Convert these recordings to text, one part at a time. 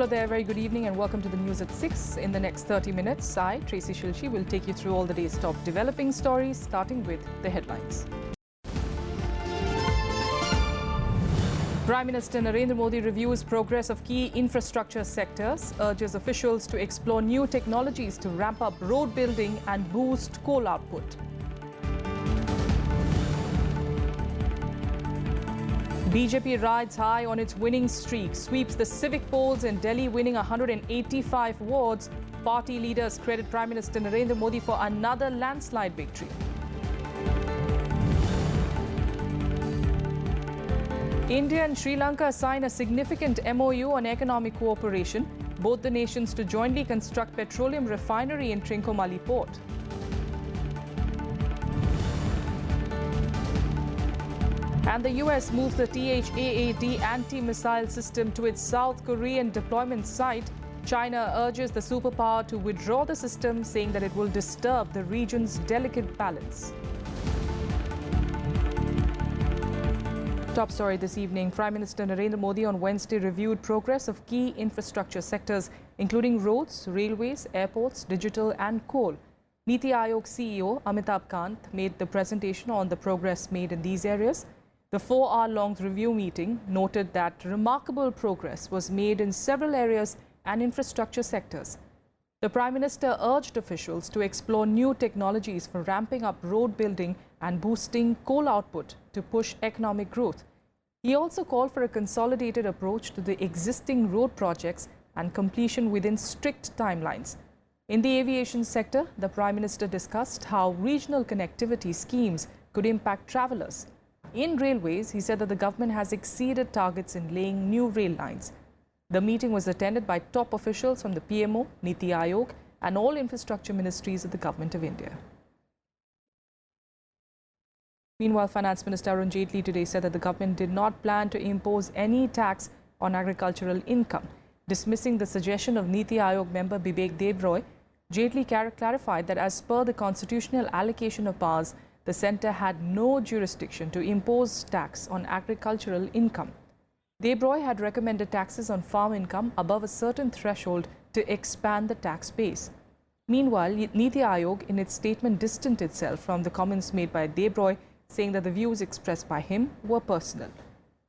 Hello there, very good evening and welcome to the news at 6. In the next 30 minutes, I, Tracy Shilshi, will take you through all the day's top developing stories, starting with the headlines. Prime Minister Narendra Modi reviews progress of key infrastructure sectors, urges officials to explore new technologies to ramp up road building and boost coal output. BJP rides high on its winning streak, sweeps the civic polls in Delhi, winning 185 wards. Party leaders credit Prime Minister Narendra Modi for another landslide victory. India and Sri Lanka sign a significant MOU on economic cooperation, both the nations to jointly construct petroleum refinery in Trincomalee port. And the US moves the THAAD anti-missile system to its South Korean deployment site. China urges the superpower to withdraw the system, saying that it will disturb the region's delicate balance. Top story this evening. Prime Minister Narendra Modi on Wednesday reviewed progress of key infrastructure sectors, including roads, railways, airports, digital and coal. Niti Aayog CEO Amitabh Kant made the presentation on the progress made in these areas. The 4-hour-long review meeting noted that remarkable progress was made in several areas and infrastructure sectors. The Prime Minister urged officials to explore new technologies for ramping up road building and boosting coal output to push economic growth. He also called for a consolidated approach to the existing road projects and completion within strict timelines. In the aviation sector, the Prime Minister discussed how regional connectivity schemes could impact travellers. In railways, he said that the government has exceeded targets in laying new rail lines. The meeting was attended by top officials from the PMO, Niti Aayog and all infrastructure ministries of the Government of India. Meanwhile, Finance Minister Arun Jaitley today said that the government did not plan to impose any tax on agricultural income. Dismissing the suggestion of Niti Aayog member Bibek Debroy, Jaitley clarified that as per the constitutional allocation of powers, the centre had no jurisdiction to impose tax on agricultural income. Debroy had recommended taxes on farm income above a certain threshold to expand the tax base. Meanwhile, Niti Aayog in its statement distanced itself from the comments made by Debroy, saying that the views expressed by him were personal.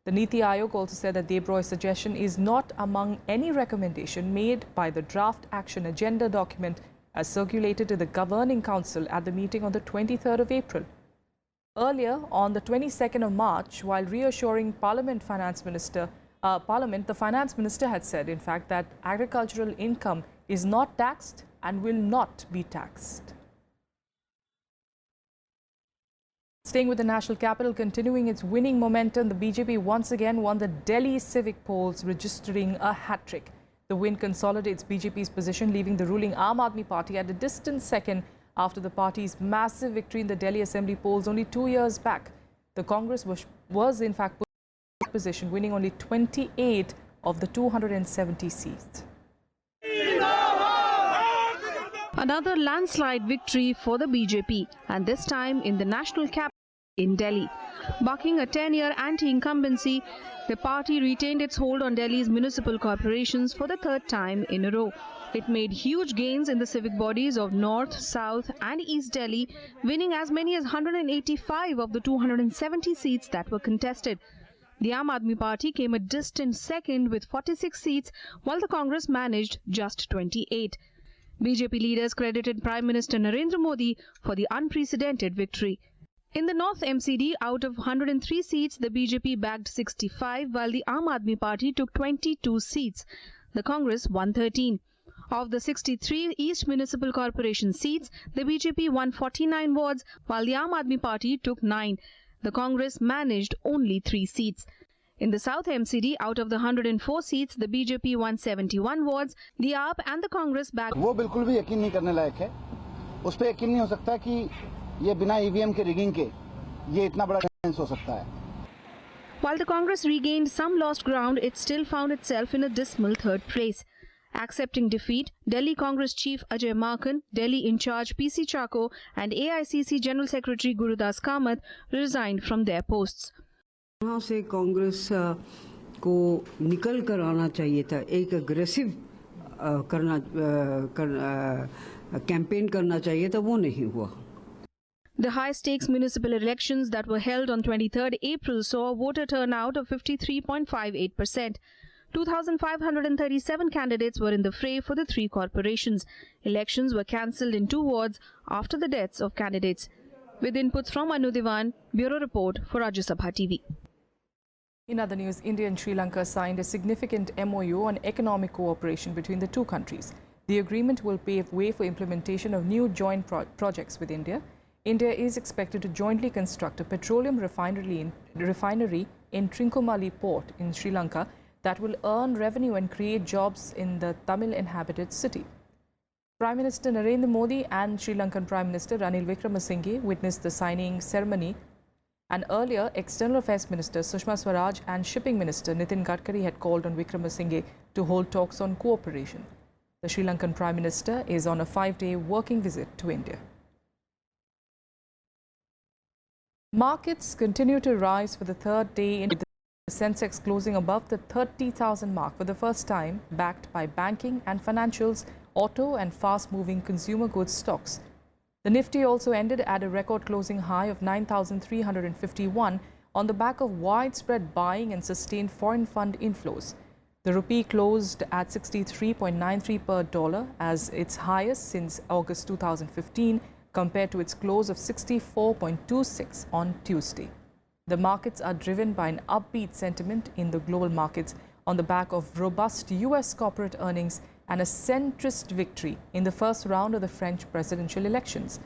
The Niti Aayog also said that Debroy's suggestion is not among any recommendation made by the draft action agenda document as circulated to the Governing Council at the meeting on the 23rd of April. Earlier, on the 22nd of March, while reassuring the Finance Minister had said, in fact, that agricultural income is not taxed and will not be taxed. Staying with the national capital, continuing its winning momentum, the BJP once again won the Delhi civic polls, registering a hat-trick. The win consolidates BJP's position, leaving the ruling Aam Aadmi Party at a distant second after the party's massive victory in the Delhi Assembly polls only 2 years back. The Congress was in fact put in position, winning only 28 of the 270 seats. Another landslide victory for the BJP, and this time in the national capital in Delhi. Bucking a 10-year anti-incumbency, the party retained its hold on Delhi's municipal corporations for the third time in a row. It made huge gains in the civic bodies of North, South and East Delhi, winning as many as 185 of the 270 seats that were contested. The Aam Aadmi Party came a distant second with 46 seats, while the Congress managed just 28. BJP leaders credited Prime Minister Narendra Modi for the unprecedented victory. In the North MCD, out of 103 seats, the BJP bagged 65, while the Aam Aadmi Party took 22 seats. The Congress won 13. Of the 63 East Municipal Corporation seats, the BJP won 49 wards, while the Aam Aadmi Party took 9. The Congress managed only 3 seats. In the South MCD, out of the 104 seats, the BJP won 71 wards. The AAP and the Congress bagged. वो बिल्कुल भी यकीन नहीं करने लायक है. उस पे यकीन नहीं हो सकता कि ये बिना ईवीएम के रिगिंग के ये इतना बड़ा चांस हो सकता है. While the Congress regained some lost ground, it still found itself in a dismal third place. Accepting defeat, Delhi Congress Chief Ajay Makhan, Delhi in charge PC Chako and AICC General Secretary Gurudas Kamath resigned from their posts. वहाँ से कांग्रेस को निकल कर आना चाहिए था, एक aggressive campaign करना चाहिए था, वो नहीं हुआ। The high-stakes municipal elections that were held on 23rd April saw a voter turnout of 53.58%. 2,537 candidates were in the fray for the three corporations. Elections were cancelled in 2 wards after the deaths of candidates. With inputs from Anu Diwan, Bureau Report for Rajya Sabha TV. In other news, India and Sri Lanka signed a significant MOU on economic cooperation between the two countries. The agreement will pave way for implementation of new joint projects with India. India is expected to jointly construct a petroleum refinery in Trincomalee port in Sri Lanka that will earn revenue and create jobs in the Tamil-inhabited city. Prime Minister Narendra Modi and Sri Lankan Prime Minister Ranil Wickremesinghe witnessed the signing ceremony, and earlier External Affairs Minister Sushma Swaraj and Shipping Minister Nitin Gadkari had called on Wickremesinghe to hold talks on cooperation. The Sri Lankan Prime Minister is on a 5-day working visit to India. Markets continue to rise for the third day in the Sensex closing above the 30,000 mark for the first time, backed by banking and financials, auto and fast-moving consumer goods stocks. The Nifty also ended at a record closing high of 9,351 on the back of widespread buying and sustained foreign fund inflows. The rupee closed at 63.93 per dollar, as its highest since August 2015, compared to its close of 64.26 on Tuesday. The markets are driven by an upbeat sentiment in the global markets on the back of robust US corporate earnings and a centrist victory in the first round of the French presidential elections.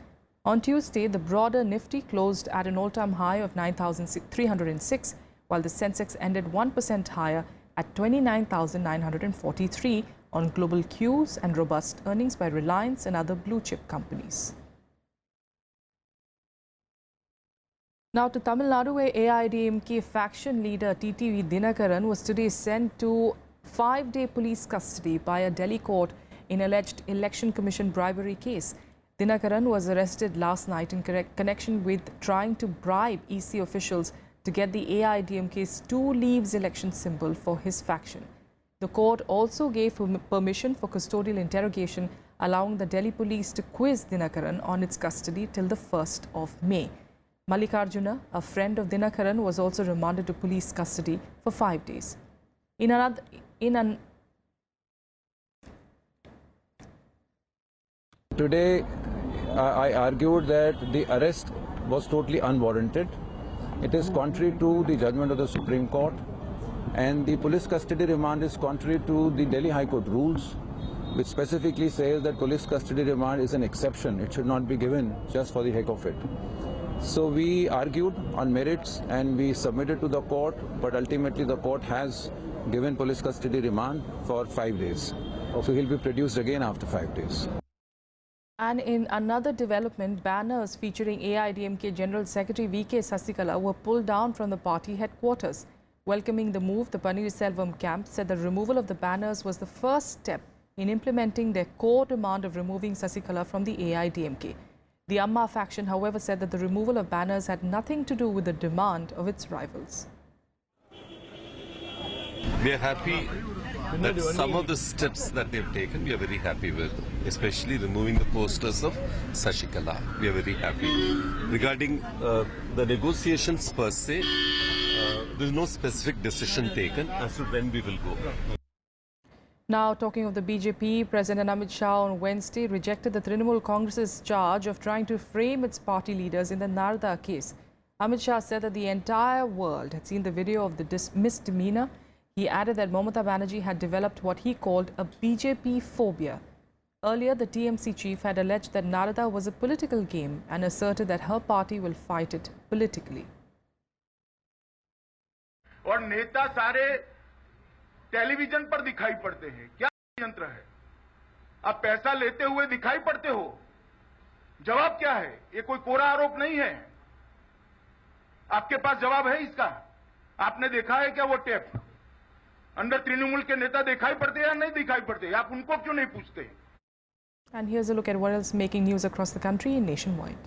On Tuesday, the broader Nifty closed at an all-time high of 9,306, while the Sensex ended 1% higher at 29,943 on global cues and robust earnings by Reliance and other blue-chip companies. Now to Tamil Nadu, where AIDMK faction leader TTV Dinakaran was today sent to 5-day police custody by a Delhi court in alleged Election Commission bribery case. Dinakaran was arrested last night in connection with trying to bribe EC officials to get the AIDMK's 2 leaves election symbol for his faction. The court also gave permission for custodial interrogation, allowing the Delhi police to quiz Dinakaran on its custody till the 1st of May. Mallikarjuna, a friend of Dinakaran, was also remanded to police custody for 5 days. Today, I argued that the arrest was totally unwarranted. It is contrary to the judgment of the Supreme Court, and the police custody remand is contrary to the Delhi High Court rules, which specifically says that police custody remand is an exception. It should not be given just for the heck of it. So we argued on merits and we submitted to the court, but ultimately the court has given police custody remand for 5 days. So he'll be produced again after 5 days. And in another development, banners featuring AIDMK General Secretary V.K. Sasikala were pulled down from the party headquarters. Welcoming the move, the Pannirselvam camp said the removal of the banners was the first step in implementing their core demand of removing Sasikala from the AIDMK. The Amma faction, however, said that the removal of banners had nothing to do with the demand of its rivals. We are happy that some of the steps that they've taken, we are very happy with, especially removing the posters of Sasikala. We are very happy. Regarding the negotiations per se, there is no specific decision taken as to when we will go. Now, talking of the BJP, President Amit Shah on Wednesday rejected the Trinamool Congress's charge of trying to frame its party leaders in the Narada case. Amit Shah said that the entire world had seen the video of the misdemeanor. He added that Mamata Banerjee had developed what he called a BJP phobia. Earlier, the TMC chief had alleged that Narada was a political game and asserted that her party will fight it politically. और नेता सारे television पर दिखाई पड़ते हैं, क्या यंत्र है? आप पैसा लेते हुए दिखाई पड़ते हो, जवाब क्या है? ये कोई कोरा आरोप नहीं है, आपके पास जवाब है इसका? आपने देखा है क्या वो टेप? अंदर तृणमूल के नेता दिखाई पड़ते हैं या नहीं दिखाई पड़ते? आप उनको क्यों नहीं पूछते? And here's a look at what else making news across the country and nationwide.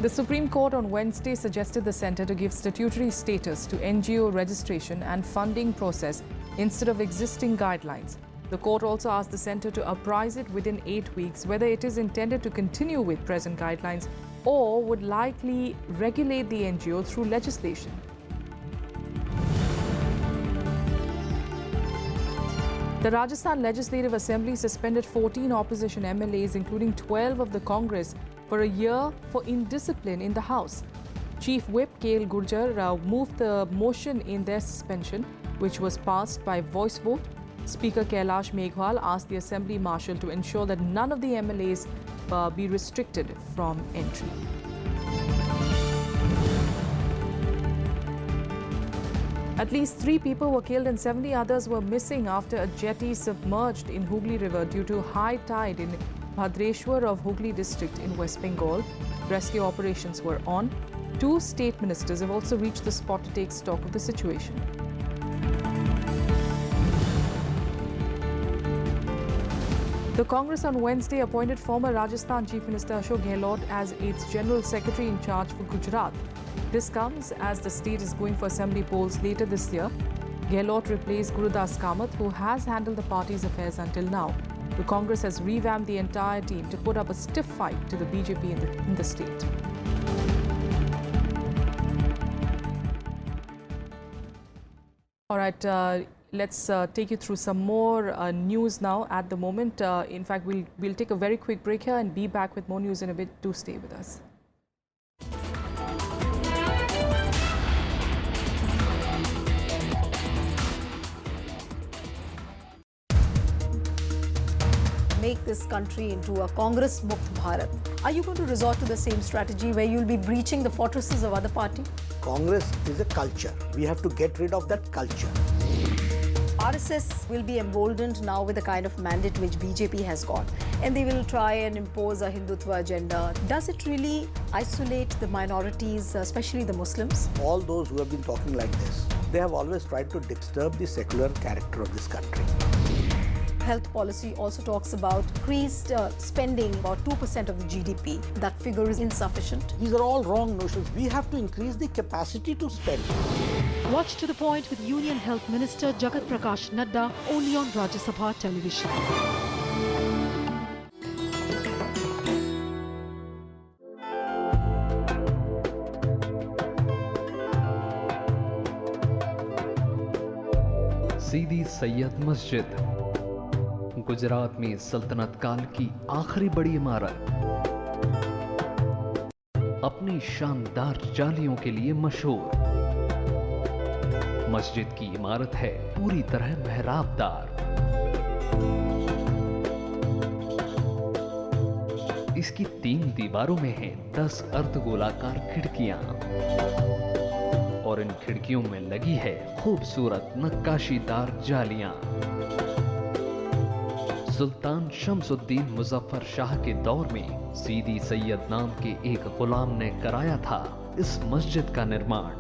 The Supreme Court on Wednesday suggested the centre to give statutory status to NGO registration and funding process instead of existing guidelines. The court also asked the centre to apprise it within 8 weeks whether it is intended to continue with present guidelines or would likely regulate the NGO through legislation. The Rajasthan Legislative Assembly suspended 14 opposition MLAs, including 12 of the Congress, for a year for indiscipline in the House. Chief Whip K.L. Gurjar moved the motion in their suspension, which was passed by voice vote. Speaker Kailash Meghwal asked the Assembly Marshal to ensure that none of the MLAs be restricted from entry. At least 3 people were killed and 70 others were missing after a jetty submerged in Hooghly River due to high tide in Bhadreshwar of Hooghly district in West Bengal. Rescue operations were on. 2 state ministers have also reached the spot to take stock of the situation. The Congress on Wednesday appointed former Rajasthan Chief Minister Ashok Gehlot as its General Secretary in charge for Gujarat. This comes as the state is going for assembly polls later this year. Gehlot replaced Gurudas Kamath, who has handled the party's affairs until now. The Congress has revamped the entire team to put up a stiff fight to the BJP in the state. All right, let's take you through some more news now at the moment. In fact, we'll take a very quick break here and be back with more news in a bit. Do stay with us. Make this country into a Congress Mukt Bharat. Are you going to resort to the same strategy where you'll be breaching the fortresses of other parties? Congress is a culture. We have to get rid of that culture. RSS will be emboldened now with the kind of mandate which BJP has got, and they will try and impose a Hindutva agenda. Does it really isolate the minorities, especially the Muslims? All those who have been talking like this, they have always tried to disturb the secular character of this country. Health policy also talks about increased spending, about 2% of the GDP. That figure is insufficient. These are all wrong notions. We have to increase the capacity to spend. Watch To The Point with Union Health Minister Jagat Prakash Nadda only on Rajya Sabha television. सीदी सैयद मस्जिद गुजरात में सल्तनत काल की आखिरी बड़ी इमारत अपनी शानदार जालियों के लिए मशहूर। मस्जिद की इमारत है पूरी तरह मेहराबदार। इसकी 3 दीवारों में हैं 10 अर्धगोलाकार खिड़कियां और इन खिड़कियों में लगी है खूबसूरत नक्काशीदार जालियां। सुल्तान शमसुद्दीन मुजफ्फर शाह के दौर में सीदी सैयद नाम के एक गुलाम ने कराया था इस मस्जिद का निर्माण।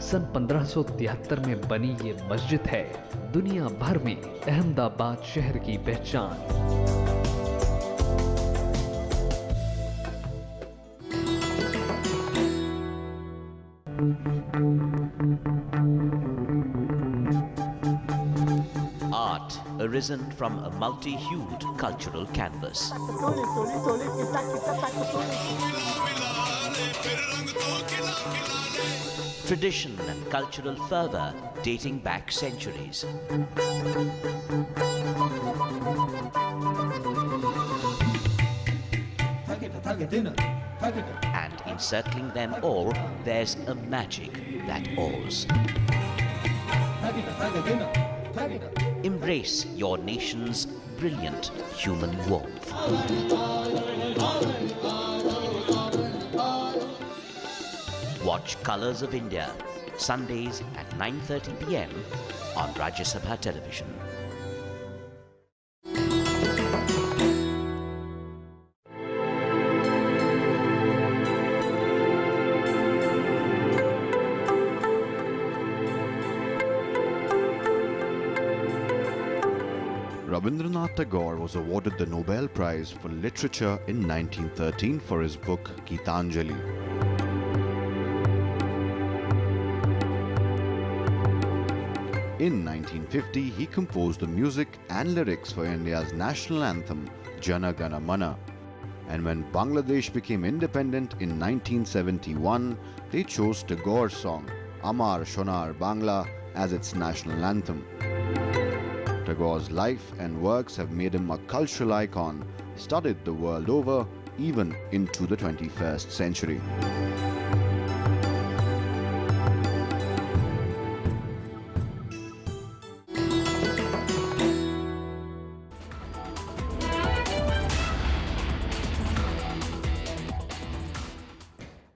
सन 1573 में बनी ये मस्जिद है दुनिया भर में अहमदाबाद शहर की पहचान। Art arisen from a multi-hued cultural canvas. Tradition and cultural fervor dating back centuries. And encircling them all, there's a magic that awes. Embrace your nation's brilliant human warmth. Watch Colors of India, Sundays at 9:30 p.m. on Rajya Sabha television. Rabindranath Tagore was awarded the Nobel Prize for Literature in 1913 for his book Gitanjali. In 1950, he composed the music and lyrics for India's national anthem, Jana Gana Mana. And when Bangladesh became independent in 1971, they chose Tagore's song, Amar Shonar Bangla, as its national anthem. Tagore's life and works have made him a cultural icon, studied the world over, even into the 21st century.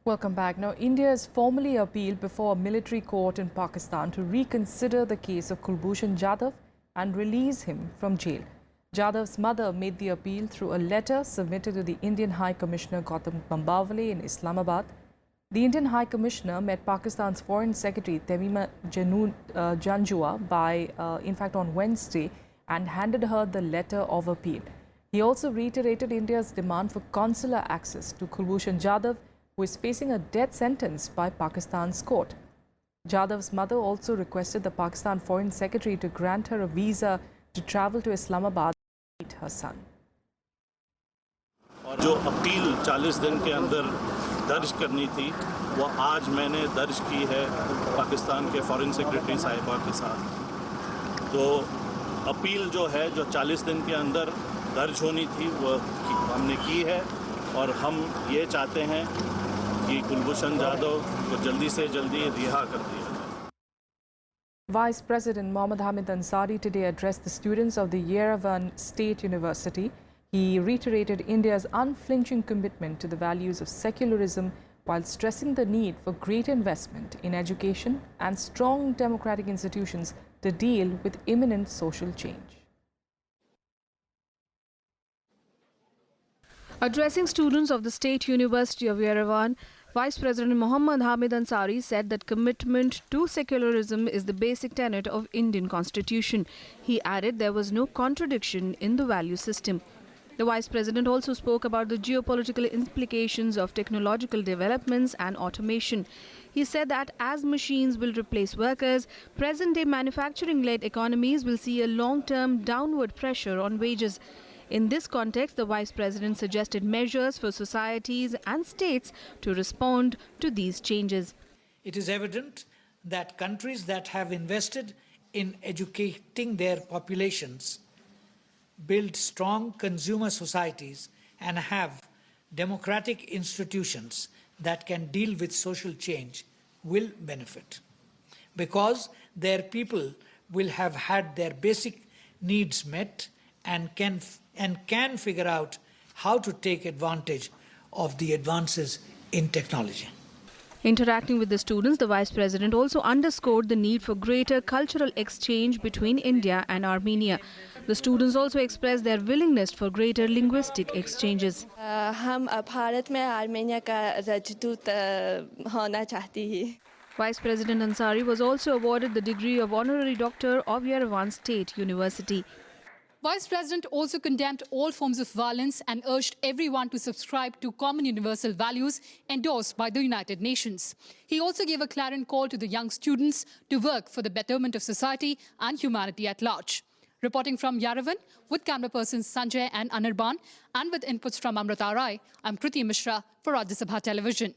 Welcome back. Now, India has formally appealed before a military court in Pakistan to reconsider the case of Kulbhushan Jadav and release him from jail. Jadav's mother made the appeal through a letter submitted to the Indian High Commissioner Gautam Bambawale in Islamabad. The Indian High Commissioner met Pakistan's Foreign Secretary Temima Janjua in fact on Wednesday, and handed her the letter of appeal. He also reiterated India's demand for consular access to Kulbhushan Jadav, who is facing a death sentence by Pakistan's court. Jadav's mother also requested the Pakistan Foreign Secretary to grant her a visa to travel to Islamabad to meet her son. और जो appeal 40 दिन के अंदर दर्ज करनी थी, वो आज मैंने दर्ज की है पाकिस्तान के फॉरेन सेक्रेटरी साहिबा के साथ। तो अपील जो है, जो 40 दिन के अंदर दर्ज होनी थी, वो हमने की है, और हम ये चाहते हैं कि कुलभूषण जाधव को जल्दी से जल्दी रिहा कर दिया जाए। Vice President Mohammad Hamid Ansari today addressed the students of the Yerevan State University. He reiterated India's unflinching commitment to the values of secularism while stressing the need for greater investment in education and strong democratic institutions to deal with imminent social change. Addressing students of the State University of Yerevan, Vice President Mohammad Hamid Ansari said that commitment to secularism is the basic tenet of Indian Constitution. He added there was no contradiction in the value system. The Vice President also spoke about the geopolitical implications of technological developments and automation. He said that as machines will replace workers, present-day manufacturing-led economies will see a long-term downward pressure on wages. In this context, the Vice President suggested measures for societies and states to respond to these changes. It is evident that countries that have invested in educating their populations, build strong consumer societies, and have democratic institutions that can deal with social change will benefit, because their people will have had their basic needs met and can figure out how to take advantage of the advances in technology. Interacting with the students, the Vice President also underscored the need for greater cultural exchange between India and Armenia. The students also expressed their willingness for greater linguistic exchanges. हम भारत में Armenia का राजदूत होना चाहती हैं. Vice President Ansari was also awarded the degree of Honorary Doctor of Yerevan State University. Vice President also condemned all forms of violence and urged everyone to subscribe to common universal values endorsed by the United Nations. He also gave a clarion call to the young students to work for the betterment of society and humanity at large. Reporting from Yerevan, with camera persons Sanjay and Anirban, and with inputs from Amrita Rai, I'm Kriti Mishra for Rajya Sabha Television.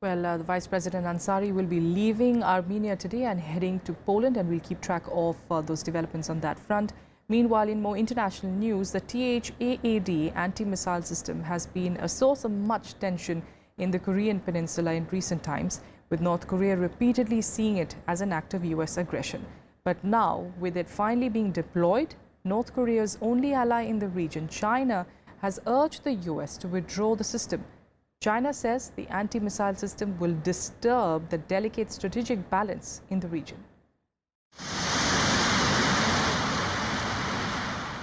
Well, the Vice President Ansari will be leaving Armenia today and heading to Poland, and we'll keep track of those developments on that front. Meanwhile, in more international news, the THAAD anti-missile system has been a source of much tension in the Korean peninsula in recent times, with North Korea repeatedly seeing it as an act of US aggression. But now, with it finally being deployed, North Korea's only ally in the region, China, has urged the US to withdraw the system. China says the anti-missile system will disturb the delicate strategic balance in the region.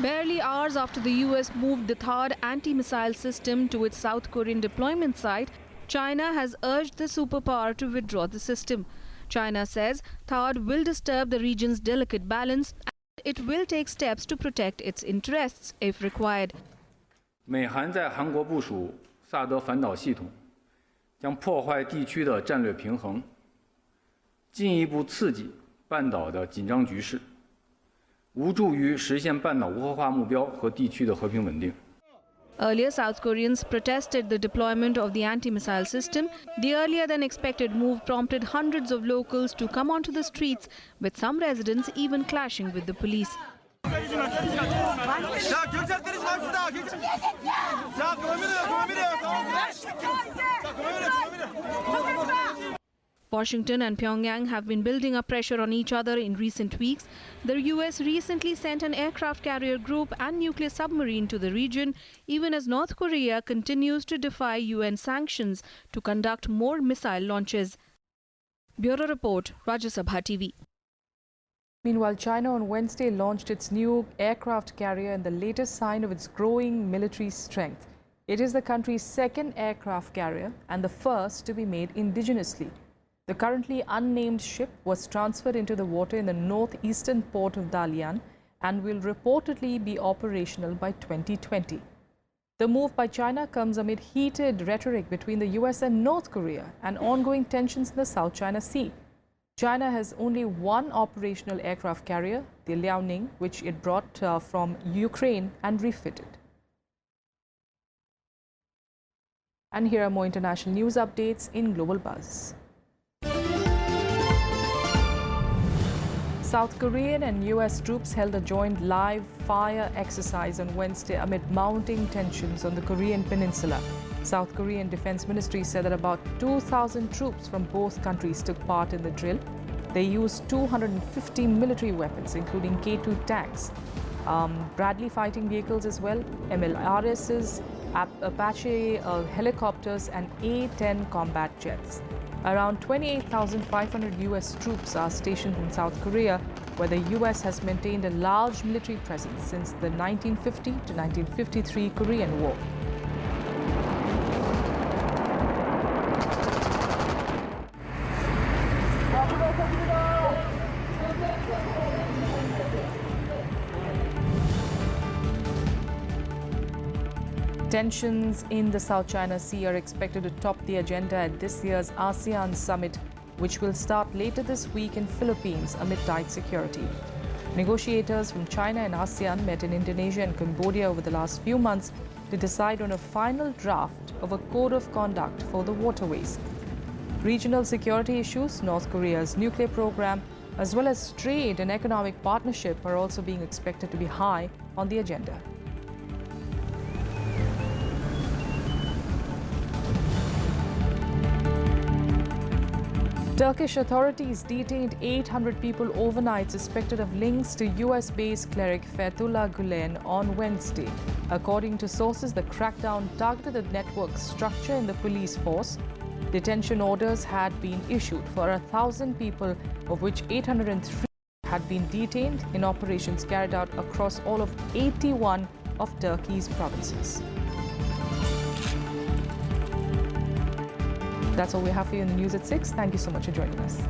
Barely hours after the US moved the THAAD anti-missile system to its South Korean deployment site, China has urged the superpower to withdraw the system. China says THAAD will disturb the region's delicate balance and it will take steps to protect its interests if required. 美韩在韩国部署萨德反导系统，将破坏地区的战略平衡，进一步刺激半岛的紧张局势，无助于实现半岛无核化目标和地区的和平稳定。 Earlier, South Koreans protested the deployment of the anti-missile system. The earlier-than-expected move prompted hundreds of locals to come onto the streets, with some residents even clashing with the police. Washington and Pyongyang have been building up pressure on each other in recent weeks. The US recently sent an aircraft carrier group and nuclear submarine to the region, even as North Korea continues to defy UN sanctions to conduct more missile launches. Bureau Report, Rajya Sabha TV. Meanwhile, China on Wednesday launched its new aircraft carrier in the latest sign of its growing military strength. It is the country's second aircraft carrier and the first to be made indigenously. The currently unnamed ship was transferred into the water in the northeastern port of Dalian and will reportedly be operational by 2020. The move by China comes amid heated rhetoric between the US and North Korea and ongoing tensions in the South China Sea. China has only one operational aircraft carrier, the Liaoning, which it brought from Ukraine and refitted. And here are more international news updates in Global Buzz. South Korean and US troops held a joint live fire exercise on Wednesday amid mounting tensions on the Korean peninsula. South Korean Defense Ministry said that about 2,000 troops from both countries took part in the drill. They used 250 military weapons, including K-2 tanks, Bradley fighting vehicles as well, MLRSs, Apache helicopters and A-10 combat jets. Around 28,500 US troops are stationed in South Korea, where the US has maintained a large military presence since the 1950 to 1953 Korean War. Tensions in the South China Sea are expected to top the agenda at this year's ASEAN summit, which will start later this week in Philippines amid tight security. Negotiators from China and ASEAN met in Indonesia and Cambodia over the last few months to decide on a final draft of a code of conduct for the waterways. Regional security issues, North Korea's nuclear program, as well as trade and economic partnership are also being expected to be high on the agenda. Turkish authorities detained 800 people overnight suspected of links to US-based cleric Fethullah Gulen on Wednesday. According to sources, the crackdown targeted the network's structure in the police force. Detention orders had been issued for 1,000 people, of which 803 had been detained in operations carried out across all of 81 of Turkey's provinces. That's all we have for you in the news at 6. Thank you so much for joining us.